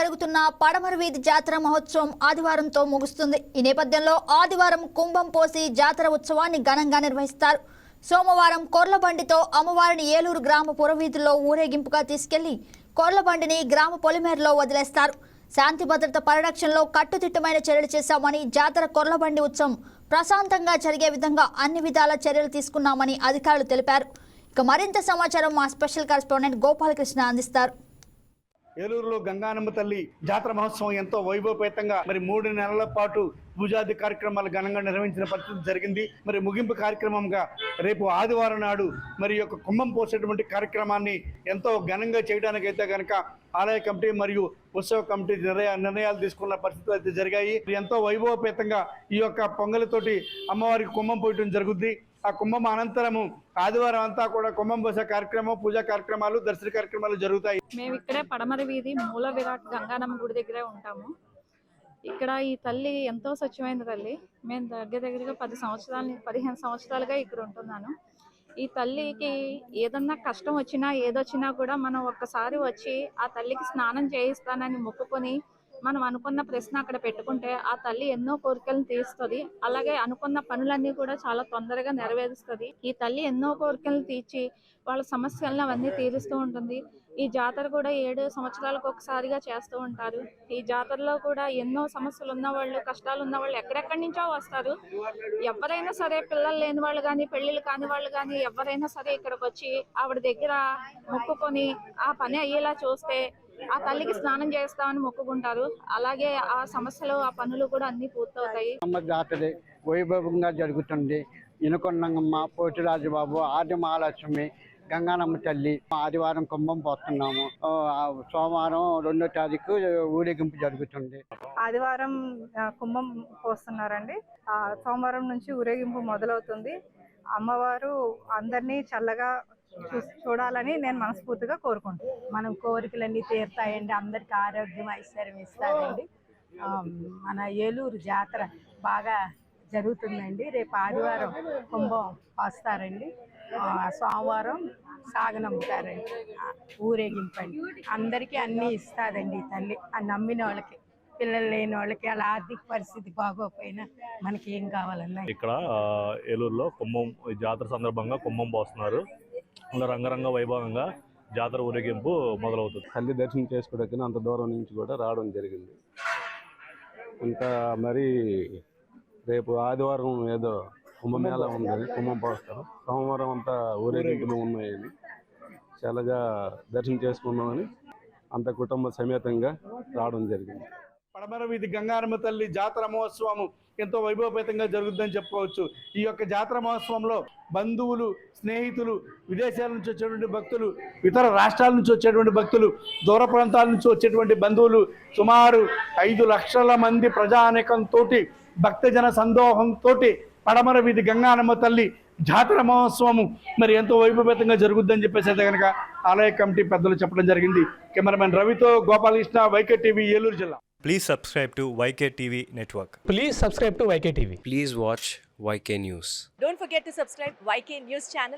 జరుగుతున్న పడమర వీధి జాతర మహోత్సవం ఆదివారంతో ముగుస్తుంది. ఈ నేపథ్యంలో ఆదివారం కుంభం పోసి జాతర ఉత్సవాన్ని ఘనంగా నిర్వహిస్తారు. సోమవారం కొర్లబండితో అమ్మవారిని ఏలూరు గ్రామ పురవీధుల్లో ఊరేగింపుగా తీసుకెళ్లి కొర్లబండిని గ్రామ పొలిమేరలో వదిలేస్తారు. శాంతి భద్రత పరిరక్షణలో కట్టుదిట్టమైన చర్యలు చేశామని, జాతర కొర్లబండి ఉత్సవం ప్రశాంతంగా జరిగే విధంగా అన్ని విధాల చర్యలు తీసుకున్నామని అధికారులు తెలిపారు. ఇక మరింత సమాచారం మా స్పెషల్ కరెస్పాండెంట్ గోపాలకృష్ణ అందిస్తారు. ఏలూరులో గంగానమ్మ తల్లి జాతర మహోత్సవం ఎంతో వైభవపేతంగా 3 నెలల పాటు పూజాది కార్యక్రమాలు ఘనంగా నిర్వహించిన పరిస్థితి జరిగింది. ముగింపు కార్యక్రమంగా రేపు ఆదివారం నాడు యొక్క కుంభం పోసేటువంటి కార్యక్రమాన్ని ఎంతో ఘనంగా చేయడానికైతే కనుక ఆలయ కమిటీ మరియు ఉత్సవ కమిటీ నిర్ణయాలు తీసుకున్న పరిస్థితులు అయితే జరిగాయి. ఎంతో వైభవపేతంగా ఈ యొక్క పొంగలితోటి అమ్మవారికి కుంభం పోయటం జరుగుద్ది. ఆ కుంభం అనంతరము ఆదివారం అంతా కూడా కుంభం పోసే కార్యక్రమం, పూజా కార్యక్రమాలు, దర్శన కార్యక్రమాలు జరుగుతాయి. మేము ఇక్కడే పడమర వీధి మూల విరాట్ గంగానమ్మ గుడి దగ్గరే ఉంటాము. ఇక్కడ ఈ తల్లి ఎంతో స్వచ్ఛమైన తల్లి. మేము దగ్గరగా 15 సంవత్సరాలుగా ఇక్కడ ఉంటున్నాను. ఈ తల్లికి ఏదన్నా కష్టం వచ్చినా ఏదొచ్చినా కూడా మనం ఒక్కసారి వచ్చి ఆ తల్లికి స్నానం చేయిస్తానని మొక్కుకొని మనం అనుకున్న ప్రశ్న అక్కడ పెట్టుకుంటే ఆ తల్లి ఎన్నో కోరికలను తీరుస్తుంది. అలాగే అనుకున్న పనులన్నీ కూడా చాలా తొందరగా నెరవేరుస్తుంది. ఈ తల్లి ఎన్నో కోరికలను తీర్చి వాళ్ళ సమస్యలను అవన్నీ తీరుస్తూ ఉంటుంది. ఈ జాతర కూడా 7 సంవత్సరాలకు ఒకసారిగా చేస్తూ ఉంటారు. ఈ జాతరలో కూడా ఎన్నో సమస్యలు ఉన్న వాళ్ళు, కష్టాలు ఉన్న వాళ్ళు ఎక్కడెక్కడి నుంచో వస్తారు. ఎవరైనా సరే, పిల్లలు లేని వాళ్ళు కానీ, పెళ్లిళ్ళు కాని వాళ్ళు కానీ ఎవరైనా సరే ఇక్కడికి వచ్చి ఆవిడ దగ్గర మొక్కుకొని ఆ పని అయ్యేలా చూస్తే ఆ తల్లికి స్నానం చేస్తామని మొక్కుకుంటారు. అలాగే ఆ సమస్యలు, ఆ పనులు కూడా అన్ని పూర్తవుతాయి. జాతర వైభవంగా జరుగుతుంది. ఇనుకొండంగమ్మ, పోతిరాజుబాబు, ఆది మహాలక్ష్మి, గంగానమ్మ తల్లి ఆదివారం కుంభం పోస్తున్నాము. సోమవారం 2వ తారీఖు ఊరేగింపు జరుగుతుంది. ఆదివారం కుంభం పోస్తున్నారండి. సోమవారం నుంచి ఊరేగింపు మొదలవుతుంది. అమ్మవారు అందరినీ చల్లగా చూడాలని నేను మనస్ఫూర్తిగా కోరుకుంటున్నాను. మనం కోరికలన్నీ తీరుతాయండి. అందరికి ఆరోగ్యం, ఐశ్వర్యం ఇస్తారండి. మన ఏలూరు జాతర బాగా జరుగుతుందండి. రేపు ఆదివారం కుంభం వస్తారండి. సోమవారం సాగనమ్ముతారండి. ఊరేగింపండి. అందరికీ అన్నీ ఇస్తాదండి ఈ తల్లి. ఆ నమ్మిన వాళ్ళకి, పిల్లలు లేని వాళ్ళకి, అలా ఆర్థిక పరిస్థితి బాగోకపోయినా మనకి ఏం కావాలన్నా. ఇక్కడ ఏలూరులో కుంభం జాతర సందర్భంగా కుంభం పోస్తున్నారు. రంగరంగ వైభవంగా జాతర ఊరేగింపు మొదలవుతుంది. తల్లి దర్శనం చేసుకోవడానికి అంత దూరం నుంచి కూడా రావడం జరిగింది. ఇంకా మరి రేపు ఆదివారం ఏదో కుంభమేళ ఉందని కుంభం పోస్తారు. సోమవారం అంతా ఊరేగింపులు ఉన్నాయని చాలాగా దర్శనం చేసుకుందామని అంత కుటుంబ సమేతంగా రావడం జరిగింది. పడమర వీధి గంగానమ్మ తల్లి జాతర మహోత్సవం ఎంతో వైభవపేతంగా జరుగుతుందని చెప్పుకోవచ్చు. ఈ యొక్క జాతర మహోత్సవంలో బంధువులు, స్నేహితులు, విదేశాల నుంచి వచ్చేటువంటి భక్తులు, ఇతర రాష్ట్రాల నుంచి వచ్చేటువంటి భక్తులు, దూర ప్రాంతాల నుంచి వచ్చేటువంటి బంధువులు సుమారు 5 లక్షల మంది ప్రజానేకంతో, భక్తజన సందోహంతో పడమర వీధి గంగానమ్మ తల్లి జాతర మహోత్సవము ఎంతో వైభవపేతంగా జరుగుద్దని చెప్పేసి అయితే కనుక ఆలయ కమిటీ పెద్దలు చెప్పడం జరిగింది. కెమెరామెన్ రవితో గోపాలకృష్ణ, వైకే టీవీ, ఏలూరు జిల్లా. Please subscribe to YK TV Network. Please subscribe to YK TV. Please watch YK News. Don't forget to subscribe YK News channel.